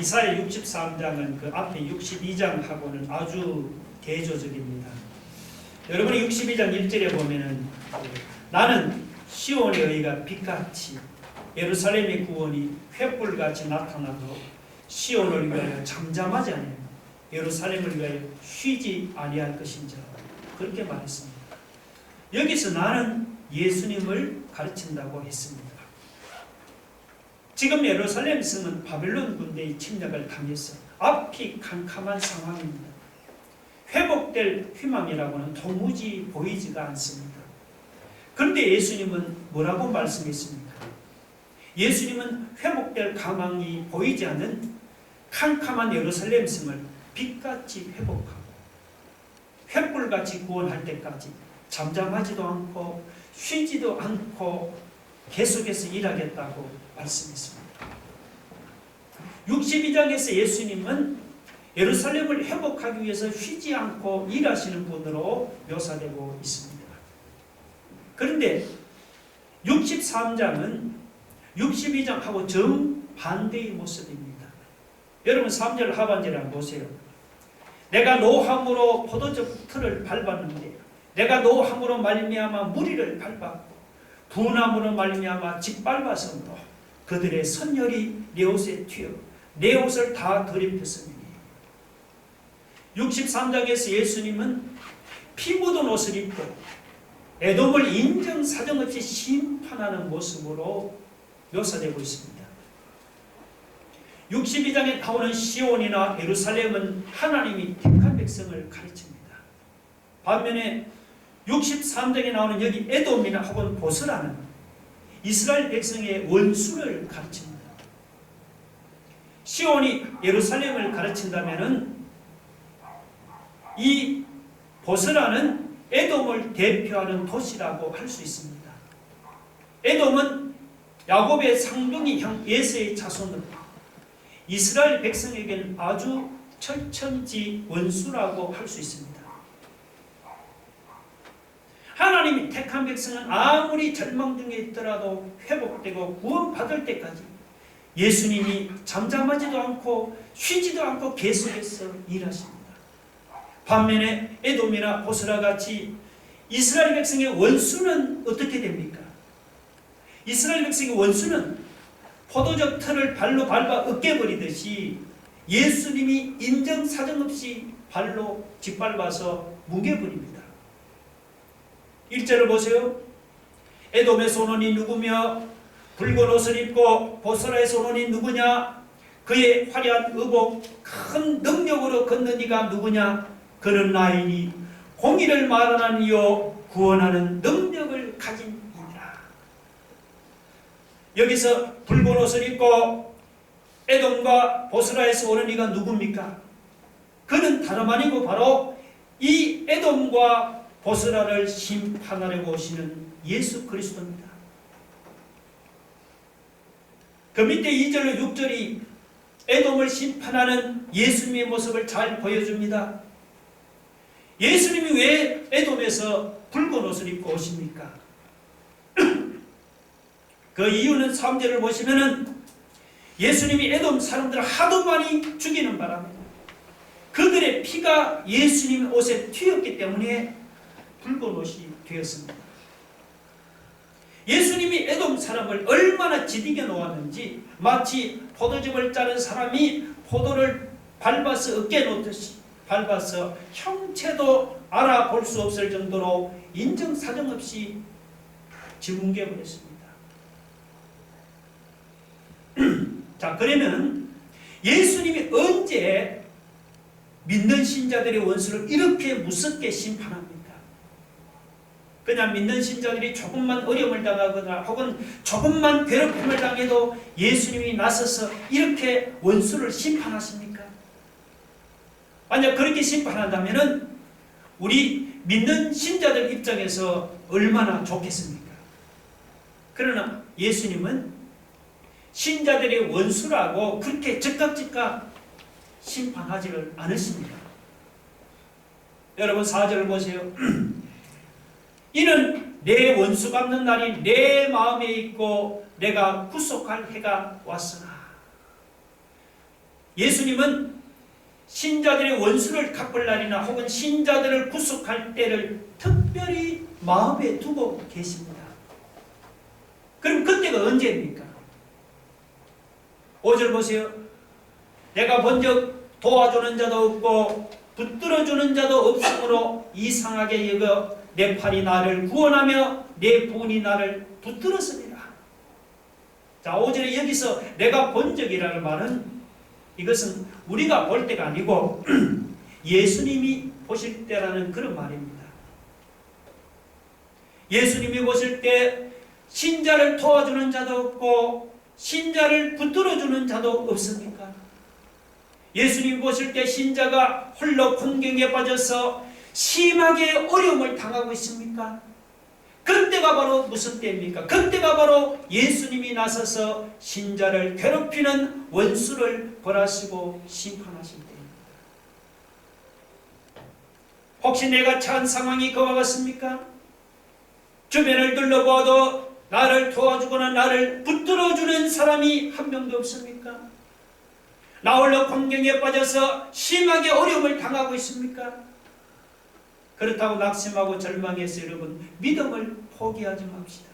이사야 63장은 그 앞에 62장하고는 아주 대조적입니다. 여러분이 62장 1절에 보면은 나는 시온의 의가 빛같이 예루살렘의 구원이 횃불같이 나타나도 시온을 위하여 잠잠하지 아니하며 예루살렘을 위하여 쉬지 아니할 것인지 그렇게 말했습니다. 여기서 나는 예수님을 가르친다고 했습니다. 지금 예루살렘 성은 바벨론 군대의 침략을 당해서 앞이 캄캄한 상황입니다. 회복될 희망이라고는 도무지 보이지가 않습니다. 그런데 예수님은 뭐라고 말씀했습니까? 예수님은 회복될 가망이 보이지 않는 캄캄한 예루살렘 성을 빛같이 회복하고 횃불같이 구원할 때까지 잠잠하지도 않고 쉬지도 않고 계속해서 일하겠다고 말씀했습니다. 62장에서 예수님은 예루살렘을 회복하기 위해서 쉬지 않고 일하시는 분으로 묘사되고 있습니다. 그런데 63장은 62장하고 정반대의 모습입니다. 여러분 3절 하반절을 한번 보세요. 내가 노함으로 포도즙 틀을 밟았는데 내가 노함으로 말미암아 무리를 밟았고 분함으로 말미암아 짓밟아서므로 그들의 선열이 내 옷에 튀어 내 옷을 다 더럽혔으니 63장에서 예수님은 피 묻은 옷을 입고 에돔을 인정사정없이 심판하는 모습으로 묘사되고 있습니다. 62장에 나오는 시온이나 예루살렘은 하나님이 택한 백성을 가르칩니다. 반면에 63장에 나오는 여기 에돔이나 혹은 보스라는 이스라엘 백성의 원수를 가르칩니다. 시온이 예루살렘을 가르친다면 이 보스라는 에돔을 대표하는 도시라고 할 수 있습니다. 에돔은 야곱의 상둥이 형 에서의 자손으로 이스라엘 백성에게는 아주 철천지 원수라고 할 수 있습니다. 하나님이 택한 백성은 아무리 절망 중에 있더라도 회복되고 구원받을 때까지 예수님이 잠잠하지도 않고 쉬지도 않고 계속해서 일하십니다. 반면에 에돔이나 보스라 같이 이스라엘 백성의 원수는 어떻게 됩니까? 이스라엘 백성의 원수는 포도즙 틀을 발로 밟아 으깨버리듯이 예수님이 인정사정 없이 발로 짓밟아서 뭉개버립니다. 1절을 보세요. 에돔의 소논이 누구며 붉은 옷을 입고 보스라의 소논이 누구냐? 그의 화려한 의복 큰 능력으로 걷는 이가 누구냐? 그는 나이니 공의를 말하는 이요 구원하는 능력을 가진 이라. 여기서 붉은 옷을 입고 에돔과 보스라에서 오는 이가 누굽니까? 그는 다름 아니고 바로 이 에돔과 보스라를 심판하려고 오시는 예수 그리스도입니다. 그 밑에 2절로 6절이 에돔을 심판하는 예수님의 모습을 잘 보여줍니다. 예수님이 왜 에돔에서 붉은 옷을 입고 오십니까? 그 이유는 3절을 보시면은 예수님이 에돔 사람들을 하도 많이 죽이는 바람에 그들의 피가 예수님의 옷에 튀었기 때문에 붉은 옷이 되었습니다. 예수님이 에돔 사람을 얼마나 지디게 놓았는지 마치 포도즙을 짜는 사람이 포도를 밟아서 으깨 놓듯이 밟아서 형체도 알아볼 수 없을 정도로 인정사정 없이 짓뭉개버렸습니다. 자, 그러면 예수님이 언제 믿는 신자들의 원수를 이렇게 무섭게 심판합니까? 그냥 믿는 신자들이 조금만 어려움을 당하거나 혹은 조금만 괴롭힘을 당해도 예수님이 나서서 이렇게 원수를 심판하십니까? 만약 그렇게 심판한다면 우리 믿는 신자들 입장에서 얼마나 좋겠습니까? 그러나 예수님은 신자들의 원수라고 그렇게 즉각즉각 심판하지를 않으십니다. 여러분 4절을 보세요. 이는 내 원수 갚는 날이 내 마음에 있고 내가 구속할 해가 왔으나 예수님은 신자들의 원수를 갚을 날이나 혹은 신자들을 구속할 때를 특별히 마음에 두고 계십니다. 그럼 그때가 언제입니까? 5절 보세요. 내가 번쩍 도와주는 자도 없고 붙들어주는 자도 없으므로 이상하게 여겨 내 팔이 나를 구원하며 내 분이 나를 붙들었으리라. 자, 5절에 여기서 내가 번쩍이라는 말은 이것은 우리가 볼 때가 아니고 예수님이 보실 때라는 그런 말입니다. 예수님이 보실 때 신자를 도와주는 자도 없고 신자를 붙들어주는 자도 없습니까? 예수님이 보실 때 신자가 홀로 곤경에 빠져서 심하게 어려움을 당하고 있습니까? 그때가 바로 무슨 때입니까? 그때가 바로 예수님이 나서서 신자를 괴롭히는 원수를 벌하시고 심판하실 때입니다. 혹시 내가 처한 상황이 그와 같습니까? 주변을 둘러보아도 나를 도와주거나 나를 붙들어주는 사람이 한 명도 없습니까? 나 홀로 곤경에 빠져서 심하게 어려움을 당하고 있습니까? 그렇다고 낙심하고 절망해서 여러분 믿음을 포기하지 맙시다.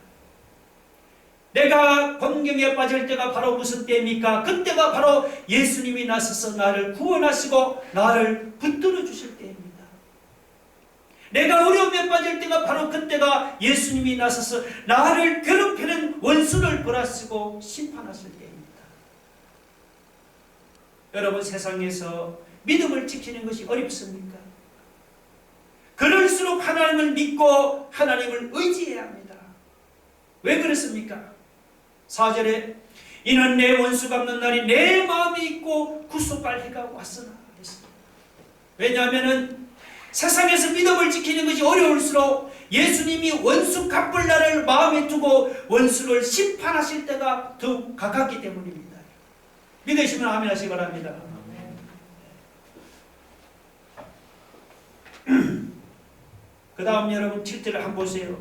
내가 곤경에 빠질 때가 바로 무슨 때입니까? 그때가 바로 예수님이 나서서 나를 구원하시고 나를 붙들어 주실 때입니다. 내가 어려움에 빠질 때가 바로 그때가 예수님이 나서서 나를 괴롭히는 원수를 벌하시고 심판하실 때입니다. 여러분 세상에서 믿음을 지키는 것이 어렵습니까? 그럴수록 하나님을 믿고 하나님을 의지해야 합니다. 왜 그렇습니까? 4절에 이는 내 원수 갚는 날이 내 마음에 있고 구속할 해가 왔으나 했습니다. 왜냐하면 세상에서 믿음을 지키는 것이 어려울수록 예수님이 원수 갚을 날을 마음에 두고 원수를 심판하실 때가 더욱 가깝기 때문입니다. 믿으시면 아멘 하시기 바랍니다. 그 다음 여러분 7절을 한번 보세요.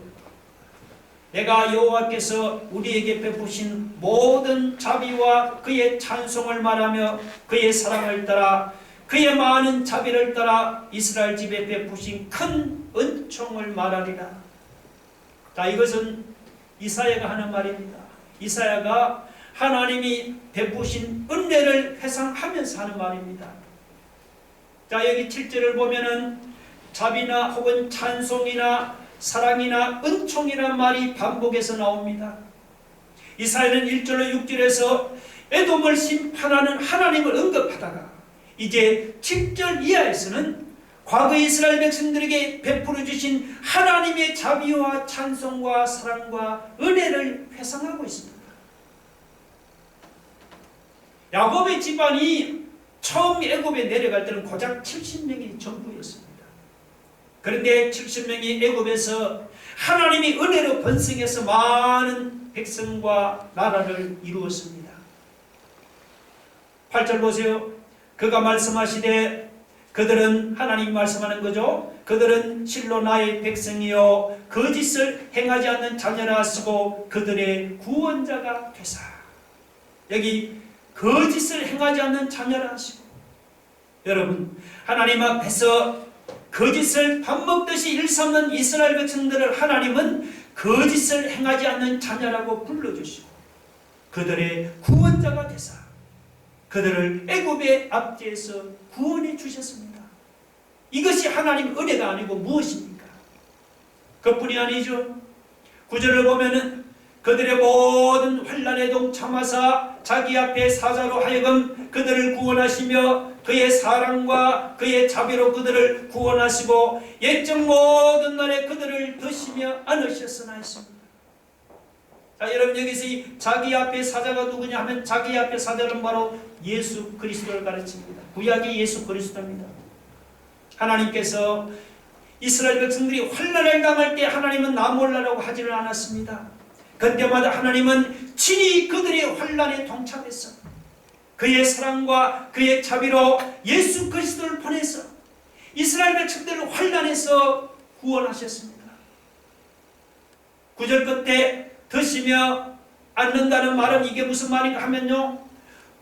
내가 여호와께서 우리에게 베푸신 모든 자비와 그의 찬송을 말하며 그의 사랑을 따라 그의 많은 자비를 따라 이스라엘 집에 베푸신 큰 은총을 말하리라. 자, 이것은 이사야가 하는 말입니다. 이사야가 하나님이 베푸신 은혜를 회상하면서 하는 말입니다. 자, 여기 7절을 보면은 자비나 혹은 찬송이나 사랑이나 은총이란 말이 반복해서 나옵니다. 이사야는 1절로 6절에서 에돔을 심판하는 하나님을 언급하다가 이제 7절 이하에서는 과거 이스라엘 백성들에게 베풀어 주신 하나님의 자비와 찬송과 사랑과 은혜를 회상하고 있습니다. 야곱의 집안이 처음 애굽에 내려갈 때는 고작 70명이 전부였습니다. 그런데 70명이 애굽에서 하나님이 은혜로 번성해서 많은 백성과 나라를 이루었습니다. 8절 보세요. 그가 말씀하시되 그들은 하나님 말씀하는 거죠. 그들은 실로 나의 백성이요 거짓을 행하지 않는 자녀라 하시고 그들의 구원자가 되사. 여기 거짓을 행하지 않는 자녀라 하시고, 여러분 하나님 앞에서 거짓을 밥 먹듯이 일삼는 이스라엘 백성들을 하나님은 거짓을 행하지 않는 자녀라고 불러주시고 그들의 구원자가 되사 그들을 애굽의 압제에서 구원해 주셨습니다. 이것이 하나님 은혜가 아니고 무엇입니까? 그뿐이 아니죠. 9절을 보면은 그들의 모든 환난에도 참아사 자기 앞에 사자로 하여금 그들을 구원하시며 그의 사랑과 그의 자비로 그들을 구원하시고 옛적 모든 날에 그들을 드시며 안으셨으나 했습니다. 자, 여러분 여기서 이 자기 앞에 사자가 누구냐 하면 자기 앞에 사자는 바로 예수 그리스도를 가르칩니다. 구약의 예수 그리스도입니다. 하나님께서 이스라엘 백성들이 환난을 당할 때 하나님은 나 몰라라고 하지를 않았습니다. 그때마다 하나님은 친히 그들의 환난에 동참해서 그의 사랑과 그의 자비로 예수 그리스도를 보내서 이스라엘 백성들을 환난에서 구원하셨습니다. 9절 끝에 드시며 앉는다는 말은 이게 무슨 말인가 하면요,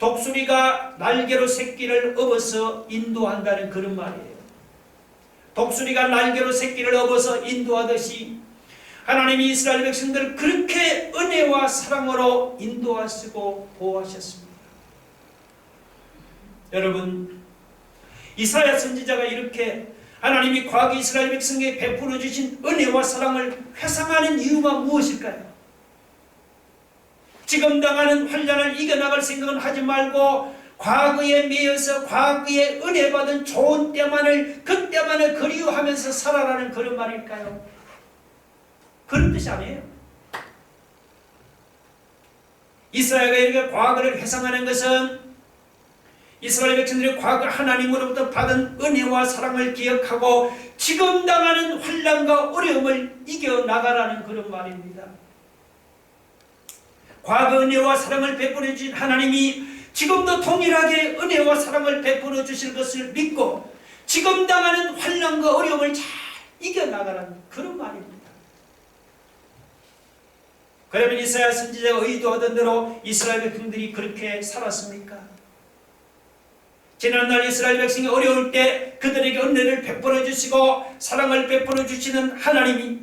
독수리가 날개로 새끼를 업어서 인도한다는 그런 말이에요. 독수리가 날개로 새끼를 업어서 인도하듯이 하나님이 이스라엘 백성들을 그렇게 은혜와 사랑으로 인도하시고 보호하셨습니다. 여러분, 이사야 선지자가 이렇게 하나님이 과거 이스라엘 백성에게 베풀어 주신 은혜와 사랑을 회상하는 이유가 무엇일까요? 지금 당하는 환난을 이겨나갈 생각은 하지 말고 과거에 매여서 과거에 은혜 받은 좋은 때만을 그때만을 그리워하면서 살아라는 그런 말일까요? 그런 뜻이 아니에요. 이사야가 이렇게 과거를 회상하는 것은 이스라엘 백성들이 과거 하나님으로부터 받은 은혜와 사랑을 기억하고 지금 당하는 환난과 어려움을 이겨나가라는 그런 말입니다. 과거 은혜와 사랑을 베풀어 주신 하나님이 지금도 동일하게 은혜와 사랑을 베풀어 주실 것을 믿고 지금 당하는 환난과 어려움을 잘 이겨나가라는 그런 말입니다. 그러면 이사야 선지자가 의도하던 대로 이스라엘 백성들이 그렇게 살았습니까? 지난날 이스라엘 백성이 어려울 때 그들에게 은혜를 베풀어 주시고 사랑을 베풀어 주시는 하나님이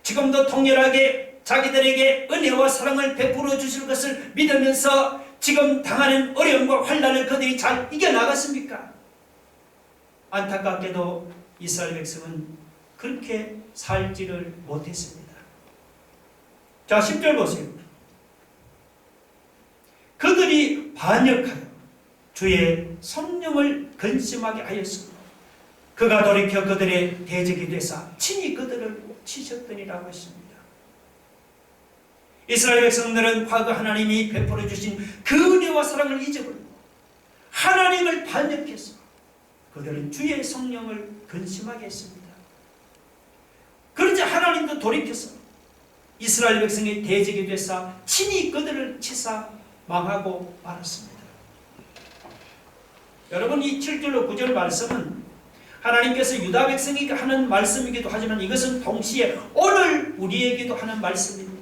지금도 동일하게 자기들에게 은혜와 사랑을 베풀어 주실 것을 믿으면서 지금 당하는 어려움과 환난을 그들이 잘 이겨나갔습니까? 안타깝게도 이스라엘 백성은 그렇게 살지를 못했습니다. 자, 10절 보세요. 그들이 반역하여 주의 성령을 근심하게 하였으므로 그가 돌이켜 그들의 대적이 되사 친히 그들을 치셨더니라고 했습니다. 이스라엘 백성들은 과거 하나님이 베풀어 주신 그 은혜와 사랑을 잊어버리고 하나님을 반역해서 그들은 주의 성령을 근심하게 했습니다. 그러자 하나님도 돌이켜서 이스라엘 백성의 대적이 되사 친히 그들을 치사 망하고 말았습니다. 여러분, 이 7절로 9절 말씀은 하나님께서 유다 백성에게 하는 말씀이기도 하지만 이것은 동시에 오늘 우리에게도 하는 말씀입니다.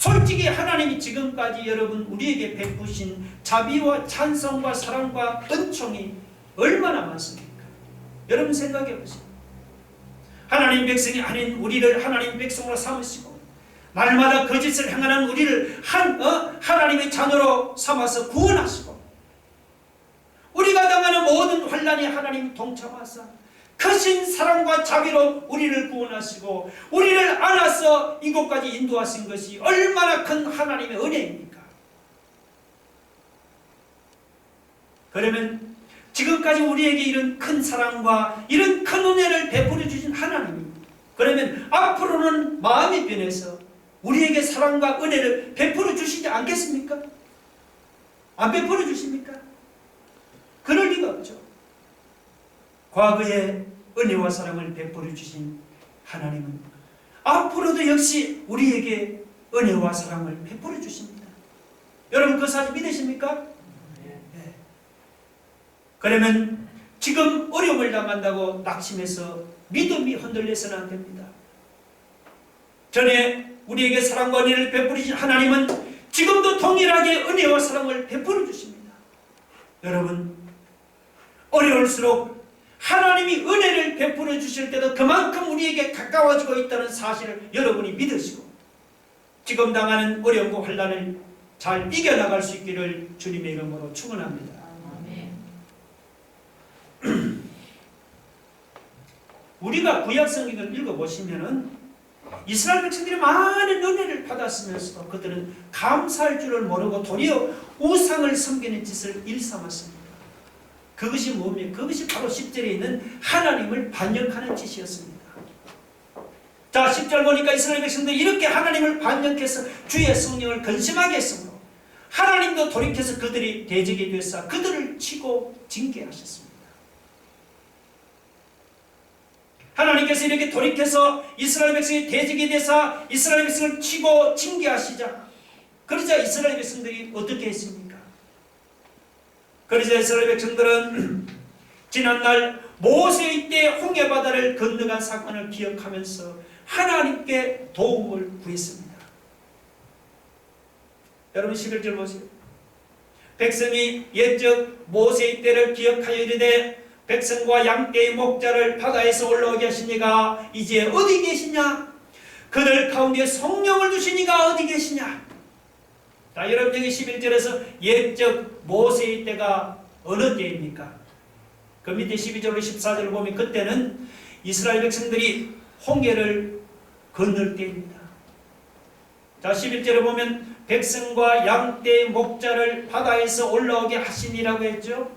솔직히 하나님이 지금까지 여러분 우리에게 베푸신 자비와 찬성과 사랑과 은총이 얼마나 많습니까? 여러분 생각해 보세요. 하나님 백성이 아닌 우리를 하나님 백성으로 삼으시고 날마다 거짓을 행하는 우리를 하나님의 자녀로 삼아서 구원하시고 우리가 당하는 모든 환난에 하나님 동참하사 크신 사랑과 자비로 우리를 구원하시고 우리를 안아서 이곳까지 인도하신 것이 얼마나 큰 하나님의 은혜입니까? 그러면 지금까지 우리에게 이런 큰 사랑과 이런 큰 은혜를 베풀어 주신 하나님이 그러면 앞으로는 마음이 변해서 우리에게 사랑과 은혜를 베풀어 주시지 않겠습니까? 안 베풀어 주십니까? 그럴 리가 없죠. 과거에 은혜와 사랑을 베풀어 주신 하나님은 앞으로도 역시 우리에게 은혜와 사랑을 베풀어 주십니다. 여러분 그 사실 믿으십니까? 네. 그러면 지금 어려움을 당한다고 낙심해서 믿음이 흔들려서는 안 됩니다. 전에 우리에게 사랑과 은혜를 베풀으신 하나님은 지금도 동일하게 은혜와 사랑을 베풀어 주십니다. 여러분 어려울수록 하나님이 은혜를 베풀어 주실 때도 그만큼 우리에게 가까워지고 있다는 사실을 여러분이 믿으시고 지금 당하는 어려움과 환난을 잘 이겨나갈 수 있기를 주님의 이름으로 축원합니다. 우리가 구약 성경을 읽어보시면은 이스라엘 백성들이 많은 은혜를 받았으면서도 그들은 감사할 줄을 모르고 도리어 우상을 섬기는 짓을 일삼았습니다. 그것이 뭡니까? 그것이 바로 10절에 있는 하나님을 반역하는 짓이었습니다. 자, 10절 보니까 이스라엘 백성들이 이렇게 하나님을 반역해서 주의 성령을 근심하게 했으므로 하나님도 돌이켜서 그들이 대적이 되어서 그들을 치고 징계하셨습니다. 하나님께서 이렇게 돌이켜서 이스라엘 백성이 대적이 돼서 이스라엘 백성을 치고 징계하시자 그러자 이스라엘 백성들이 어떻게 했습니까? 그러자 이스라엘 백성들은 지난날 모세의 때 홍해바다를 건너간 사건을 기억하면서 하나님께 도움을 구했습니다. 여러분 11절 보세요. 백성이 옛적 모세의 때를 기억하여 이르되 백성과 양떼의 목자를 바다에서 올라오게 하시니가 이제 어디 계시냐? 그들 가운데 성령을 주시니가 어디 계시냐? 자, 여러분 여기 11절에서 옛적 모세의 때가 어느 때입니까? 그 밑에 12절로 14절을 보면 그때는 이스라엘 백성들이 홍해를 건널 때입니다. 자, 11절에 보면 백성과 양떼의 목자를 바다에서 올라오게 하시니라고 했죠.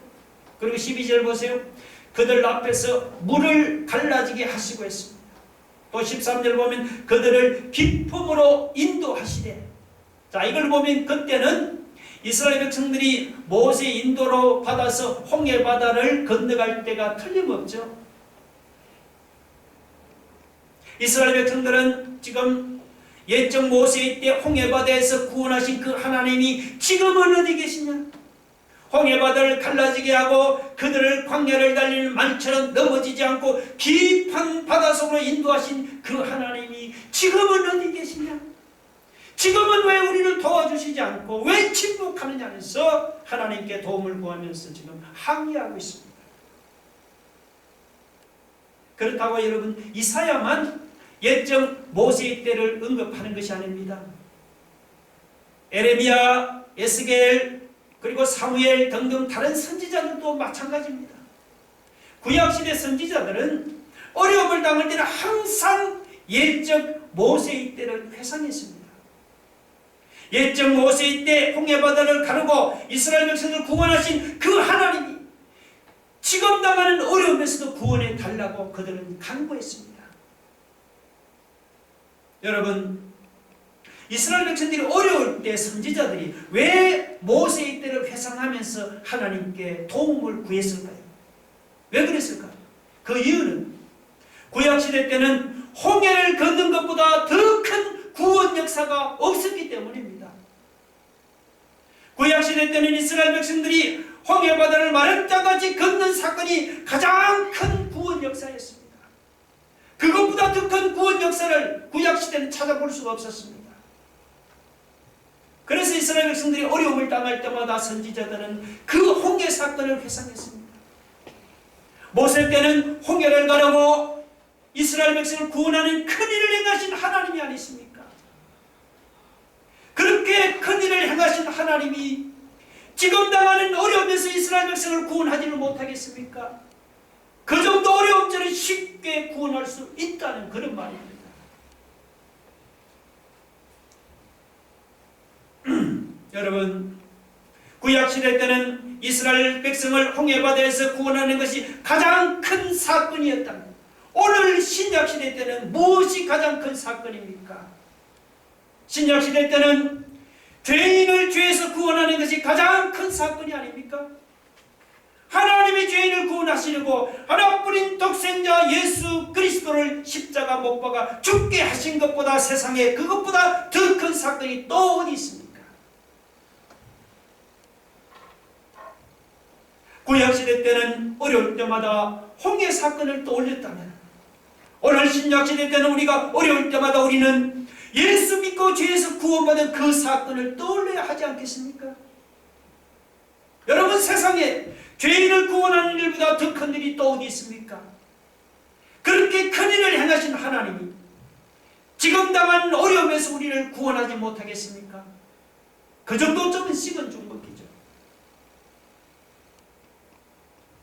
그리고 12절 보세요. 그들 앞에서 물을 갈라지게 하시고 했습니다. 또 13절 보면 그들을 기품으로 인도하시되. 자, 이걸 보면 그때는 이스라엘 백성들이 모세의 인도로 받아서 홍해 바다를 건너갈 때가 틀림없죠. 이스라엘 백성들은 지금 옛적 모세의 때 홍해 바다에서 구원하신 그 하나님이 지금은 어디 계시냐? 홍해 바다를 갈라지게 하고 그들을 광야를 달리는 말처럼 넘어지지 않고 깊은 바다 속으로 인도하신 그 하나님이 지금은 어디 계시냐? 지금은 왜 우리를 도와주시지 않고 왜 침묵하느냐면서 하나님께 도움을 구하면서 지금 항의하고 있습니다. 그렇다고 여러분 이사야만 옛적 모세의 때를 언급하는 것이 아닙니다. 에레미야, 에스겔, 그리고 사무엘 등등 다른 선지자들도 마찬가지입니다. 구약시대 선지자들은 어려움을 당할 때는 항상 옛적 모세의 때를 회상했습니다. 옛적 모세의 때 홍해바다를 가르고 이스라엘 백성을 구원하신 그 하나님이 지금 당하는 어려움에서도 구원해 달라고 그들은 간구했습니다. 여러분, 이스라엘 백성들이 어려울 때 선지자들이 왜 모세의 때를 회상하면서 하나님께 도움을 구했을까요? 왜 그랬을까요? 그 이유는 구약시대 때는 홍해를 걷는 것보다 더 큰 구원 역사가 없었기 때문입니다. 구약시대 때는 이스라엘 백성들이 홍해바다를 마른 땅같이 걷는 사건이 가장 큰 구원 역사였습니다. 그것보다 더 큰 구원 역사를 구약시대는 찾아볼 수가 없었습니다. 그래서 이스라엘 백성들이 어려움을 당할 때마다 선지자들은 그 홍해 사건을 회상했습니다. 모세 때는 홍해를 가르고 이스라엘 백성을 구원하는 큰 일을 행하신 하나님이 아니십니까? 그렇게 큰 일을 행하신 하나님이 지금 당하는 어려움에서 이스라엘 백성을 구원하지는 못하겠습니까? 그 정도 어려움처럼 쉽게 구원할 수 있다는 그런 말입니다. 여러분, 구약시대 때는 이스라엘 백성을 홍해바다에서 구원하는 것이 가장 큰 사건이었다면 오늘 신약시대 때는 무엇이 가장 큰 사건입니까? 신약시대 때는 죄인을 죄에서 구원하는 것이 가장 큰 사건이 아닙니까? 하나님이 죄인을 구원하시려고 하나뿐인 독생자 예수 그리스도를 십자가 못 박아 죽게 하신 것보다 세상에 그것보다 더 큰 사건이 또 어디 있습니까? 구약시대 때는 어려울 때마다 홍해 사건을 떠올렸다면 오늘 신약시대 때는 우리가 어려울 때마다 우리는 예수 믿고 죄에서 구원받은 그 사건을 떠올려야 하지 않겠습니까? 여러분, 세상에 죄인을 구원하는 일보다 더 큰 일이 또 어디 있습니까? 그렇게 큰 일을 행하신 하나님이 지금 당한 어려움에서 우리를 구원하지 못하겠습니까? 그 정도쯤은 식은 죽 먹기죠.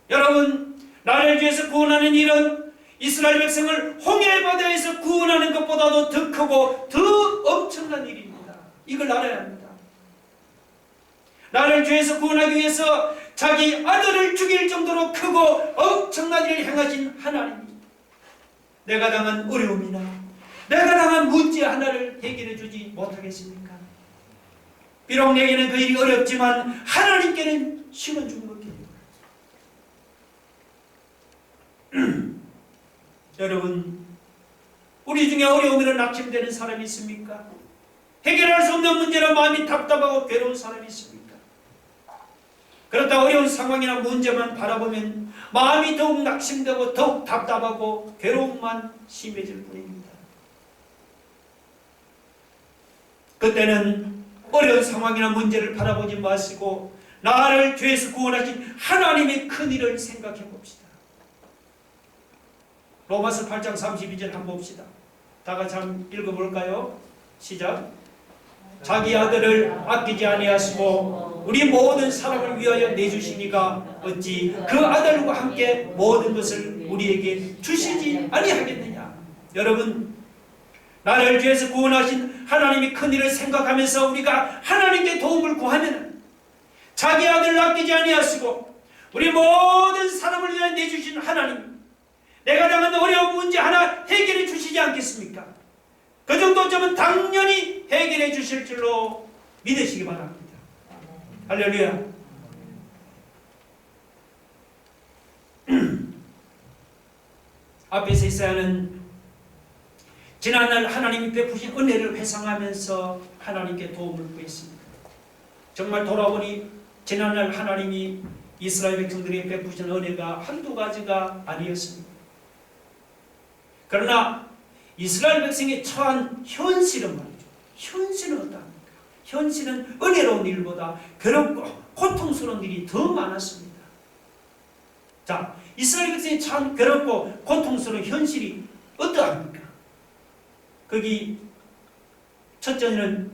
여러분, 나를 위해서 구원하는 일은 이스라엘 백성을 홍해바다에서 구원하는 것보다도 더 크고 더 엄청난 일입니다. 이걸 알아야 합니다. 나를 죄에서 구원하기 위해서 자기 아들을 죽일 정도로 크고 엄청난 일을 행하신 하나님이 내가 당한 어려움이나 내가 당한 문제 하나를 해결해 주지 못하겠습니까? 비록 내게는 그 일이 어렵지만 하나님께는 식은 죽은 것입니다. 여러분, 우리 중에 어려움으로 낙심되는 사람이 있습니까? 해결할 수 없는 문제로 마음이 답답하고 괴로운 사람이 있습니까? 그렇다 어려운 상황이나 문제만 바라보면 마음이 더욱 낙심되고 더욱 답답하고 괴로움만 심해질 뿐입니다. 그때는 어려운 상황이나 문제를 바라보지 마시고 나를 죄에서 구원하신 하나님의 큰일을 생각해 봅시다. 로마서 8장 32절 한번 봅시다. 다 같이 한번 읽어볼까요? 시작. 자기 아들을 아끼지 아니하시고 우리 모든 사람을 위하여 내주시니가 어찌 그 아들과 함께 모든 것을 우리에게 주시지 아니하겠느냐. 여러분, 나를 죄에서 구원하신 하나님의 큰일을 생각하면서 우리가 하나님께 도움을 구하면 자기 아들을 아끼지 아니하시고 우리 모든 사람을 위하여 내주신 하나님, 내가 당한 어려운 문제 하나 해결해 주시지 않겠습니까? 그 정도쯤은 당연히 해결해 주실 줄로 믿으시기 바랍니다. 할렐루야. 앞에서 이사야는 지난날 하나님이 베푸신 은혜를 회상하면서 하나님께 도움을 구했습니다. 정말 돌아보니 지난날 하나님이 이스라엘 백성들에게 베푸신 은혜가 한두 가지가 아니었습니다. 그러나 이스라엘 백성이 처한 현실은 말이죠. 현실은 어떠합니까? 현실은 은혜로운 일보다 괴롭고 고통스러운 일이 더 많았습니다. 자, 이스라엘 백성이 처한 괴롭고 고통스러운 현실이 어떠합니까? 거기 첫째는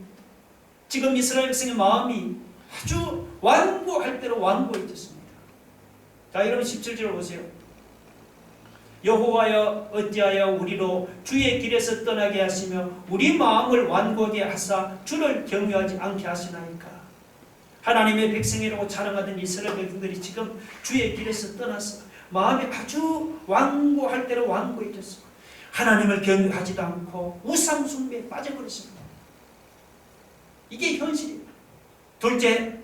지금 이스라엘 백성의 마음이 아주 완고할 대로 완고해졌습니다. 자, 여러분 17절 보세요. 여호와여 어찌하여 우리로 주의 길에서 떠나게 하시며 우리 마음을 완고하게 하사 주를 경외하지 않게 하시나이까. 하나님의 백성이라고 자랑하던 이스라엘 백성들이 지금 주의 길에서 떠나서 마음이 아주 완고할 대로 완고해졌어. 하나님을 경외하지도 않고 우상 숭배에 빠져버렸습니다. 이게 현실입니다. 둘째,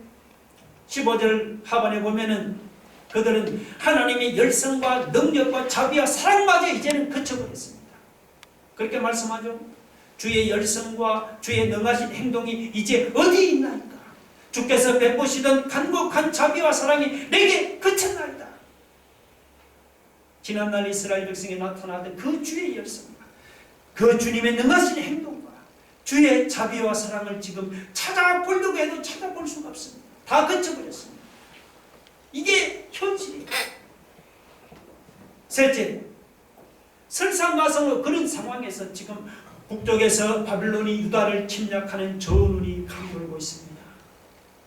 15절 하반에 보면은 그들은 하나님의 열성과 능력과 자비와 사랑마저 이제는 그쳐버렸습니다. 그렇게 말씀하죠. 주의 열성과 주의 능하신 행동이 이제 어디 있나이까. 주께서 베푸시던 간곡한 자비와 사랑이 내게 그쳤나이다. 지난날 이스라엘 백성에 나타나던 그 주의 열성과 그 주님의 능하신 행동과 주의 자비와 사랑을 지금 찾아보려고 해도 찾아볼 수가 없습니다. 다 그쳐버렸습니다. 이게 현실이에요. 셋째, 설상가상으로 그런 상황에서 지금 북쪽에서 바빌론이 유다를 침략하는 전운이 감돌고 있습니다.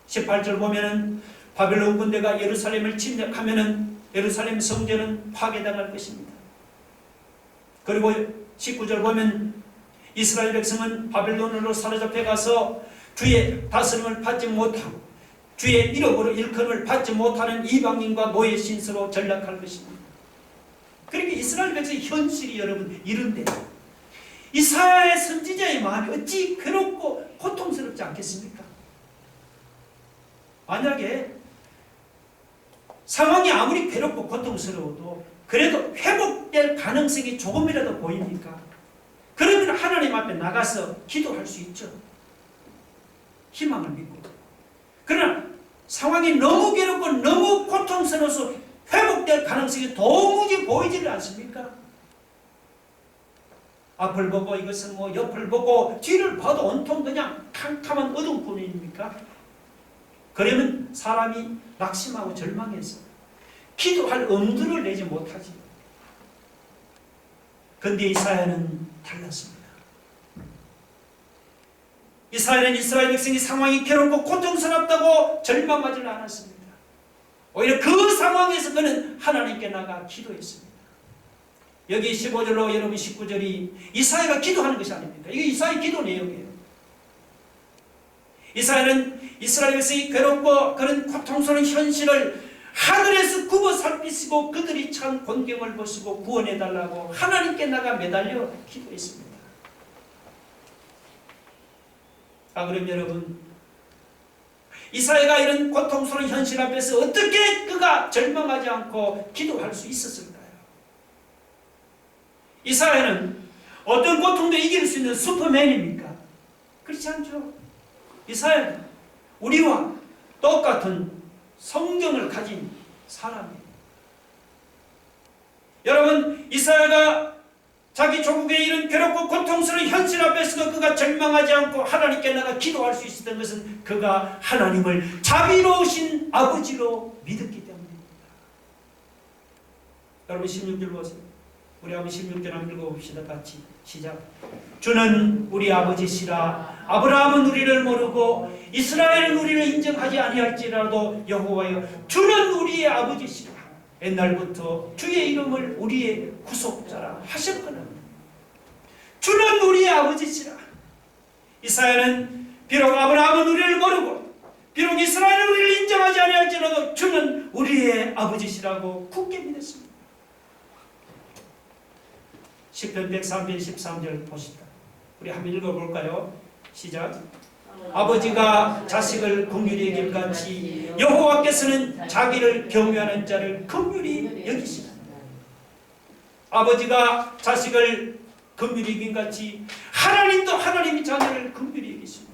18절 보면은 바빌론 군대가 예루살렘을 침략하면은 예루살렘 성전은 파괴당할 것입니다. 그리고 19절 보면 이스라엘 백성은 바빌론으로 사로잡혀 가서 주의 다스림을 받지 못하고 주의 이름으로 일컬음을 받지 못하는 이방인과 노예 신세로 전락할 것입니다. 그러니까 이스라엘 백성의 현실이 여러분 이런데 이사야의 선지자의 마음이 어찌 괴롭고 고통스럽지 않겠습니까? 만약에 상황이 아무리 괴롭고 고통스러워도 그래도 회복될 가능성이 조금이라도 보입니까? 그러면 하나님 앞에 나가서 기도할 수 있죠. 희망을 믿고. 그러나 상황이 너무 괴롭고 너무 고통스러워서 회복될 가능성이 도무지 보이지를 않습니까? 앞을 보고 이것은 뭐 옆을 보고 뒤를 봐도 온통 그냥 캄캄한 어둠뿐입니까? 그러면 사람이 낙심하고 절망해서 기도할 엄두를 내지 못하지. 그런데 이사야는 달랐습니다. 이사야는 이스라엘 백성의 상황이 괴롭고 고통스럽다고 절망하지 않았습니다. 오히려 그 상황에서 그는 하나님께 나가 기도했습니다. 여기 15절로 여러분 19절이 이사야가 기도하는 것이 아닙니까? 이게 이사야의 기도 내용이에요. 이사야는 이스라엘 백성이 괴롭고 그런 고통스러운 현실을 하늘에서 굽어 살피시고 그들이 참 곤경을 보시고 구원해달라고 하나님께 나가 매달려 기도했습니다. 그럼 여러분, 이사야가 이런 고통스러운 현실 앞에서 어떻게 그가 절망하지 않고 기도할 수 있었을까요? 이사야는 어떤 고통도 이길 수 있는 슈퍼맨입니까? 그렇지 않죠. 이사야는 우리와 똑같은 성경을 가진 사람이에요. 여러분, 이사야가 자기 조국의 이런 괴롭고 고통스러운 현실 앞에서도 그가 절망하지 않고 하나님께 나가 기도할 수 있었던 것은 그가 하나님을 자비로우신 아버지로 믿었기 때문입니다. 여러분 16절 보세요. 우리 한번 16절 한번 읽어봅시다. 같이 시작. 주는 우리 아버지시라. 아브라함은 우리를 모르고 이스라엘은 우리를 인정하지 아니할지라도 여호와여 주는 우리의 아버지시라. 옛날부터 주의 이름을 우리의 구속자라 하셨거늘 주는 우리의 아버지시라. 이사야는 비록 아브라함은 우리를 모르고 비록 이스라엘은 우리를 인정하지 아니할지라도 주는 우리의 아버지시라고 굳게 믿었습니다. 시편 103편 13절 보십니다. 우리 한번 읽어볼까요? 시작. 아버지가 자식을 긍휼히 여길 같이 여호와께서는 자기를 경외하는 자를 긍휼히 여기시라. 아버지가 자식을 긍휼히 여긴 같이 하나님도 하나님이 자녀를 긍휼히 여기십니다.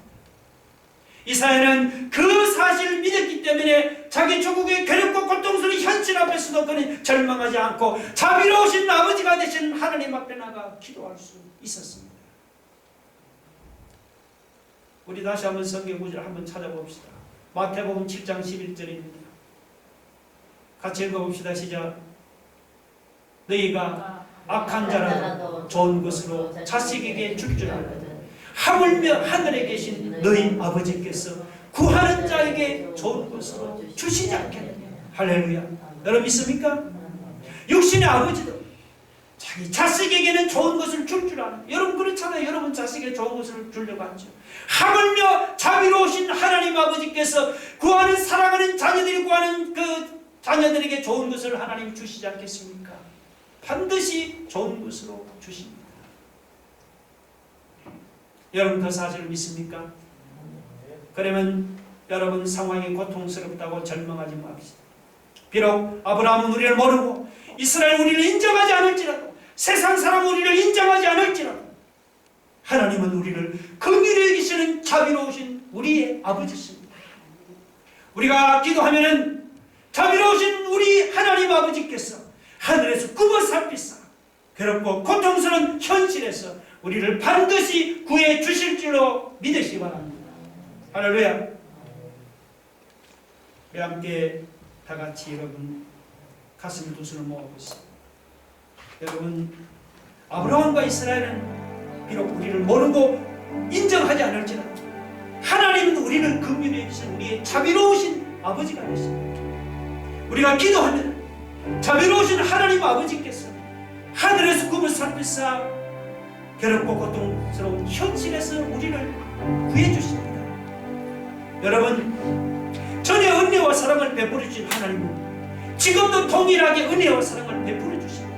이사야는 그 사실을 믿었기 때문에 자기 조국의 괴롭고 고통스러운 현실 앞에서도 그는 절망하지 않고 자비로우신 아버지가 되신 하나님 앞에 나가 기도할 수 있었습니다. 우리 다시 한번 성경 구절 한번 찾아봅시다. 마태복음 7장 11절입니다. 같이 읽어봅시다. 시작. 너희가 악한 자라도 좋은 것으로 자식에게 줄 줄 알거든 하물며 하늘에 계신 너희 아버지께서 구하는 자에게 좋은 것으로 주시지 않겠느냐. 할렐루야. 여러분 믿습니까? 육신의 아버지도 자기 자식에게는 좋은 것을 줄 줄 아는, 여러분 그렇잖아요. 여러분 자식에게 좋은 것을 주려고 하죠. 하물며 자비로우신 하나님 아버지께서 구하는 사랑하는 자녀들이 구하는 그 자녀들에게 좋은 것을 하나님 주시지 않겠습니까? 반드시 좋은 것으로 주십니다. 여러분 그 사실을 믿습니까? 그러면 여러분 상황이 고통스럽다고 절망하지 맙시다. 비록 아브라함은 우리를 모르고 이스라엘 우리를 인정하지 않을지라도 세상 사람 우리를 인정하지 않을지라도 하나님은 우리를 긍휼히 여기시는 자비로우신 우리의 아버지십니다. 우리가 기도하면은 자비로우신 우리 하나님 아버지께서 하늘에서 굽어 살피사 괴롭고 고통스러운 현실에서 우리를 반드시 구해 주실 줄로 믿으시기 바랍니다. 할렐루야. 우리 함께 다 같이 여러분 가슴 두 손을 모아보시죠. 여러분 아브라함과 이스라엘은 비록 우리를 모르고 인정하지 않을지라도 하나님은 우리를 긍휼히 여기신 우리의 자비로우신 아버지가 되십니다. 우리가 기도하면 자비로우신 하나님 아버지께서 하늘에서 굽어 살피사 괴롭고 고통스러운 현실에서 우리를 구해주십니다. 여러분 전에 은혜와 사랑을 베풀어 주신 하나님은 지금도 동일하게 은혜와 사랑을 베풀어 주십니다.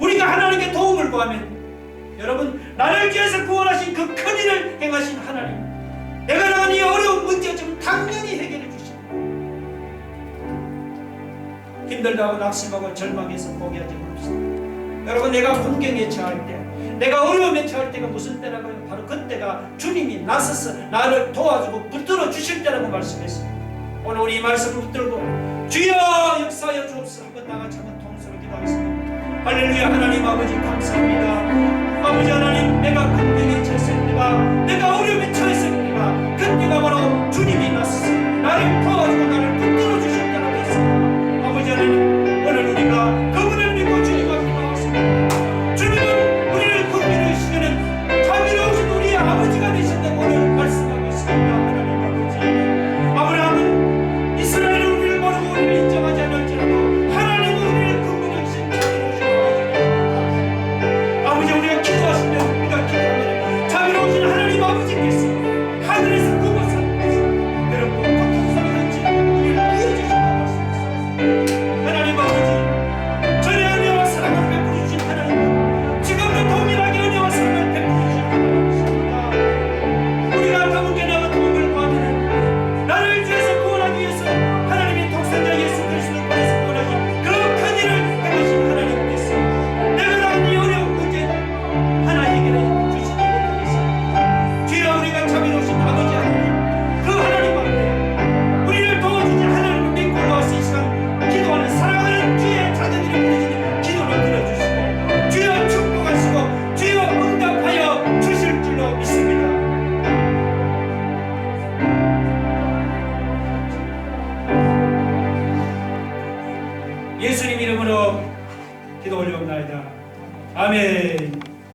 우리가 하나님께 도움을 구하면 여러분 나를 위해서 구원하신 그 큰일을 행하신 하나님, 내가 나간 이 어려운 문제 좀 당연히 해결해 주십니다. 힘들다고 낙심하고 절망해서 포기하지 맙시다. 여러분 내가 공경에 처할 때, 내가 어려움에 처할 때가 무슨 때라고요? 바로 그때가 주님이 나서서 나를 도와주고 붙들어 주실 때라고 말씀했습니다. 오늘 우리 이 말씀을 붙들고 주여 역사하여 주옵소서 한번 나같이 한번 통성으로 기도하겠습니다. 할렐루야. 하나님 아버지 감사합니다. 아버지 하나님 내가 공경에 처했습니다. 내가 어려움에 처했습니다. 그때가 바로 주님이 나서서 나를 도와주고 나를 붙들어 주실 때라고 했습니다. 아버지 하나님 오늘 우리가 그분을 믿고 주님 앞에 나왔습니다. 주님은 우리를 긍휼히 여기시는 자비로우신 우리의 아버지가 되신다고 오늘 말씀하고 있습니다. 하나님 아버지, 아브라함은 이스라엘은 우리를 모르고 우리를 인정하지 않을지라도 하나님은 우리를 긍휼히 여기신 자비로우신 아버지가, 아버지 우리가 기도하시면, 우리가 기도하면 자비로우신 하나님 아버지께서 하늘에서 굽어서 예수님 이름으로 기도 올려옵나이다. 아멘.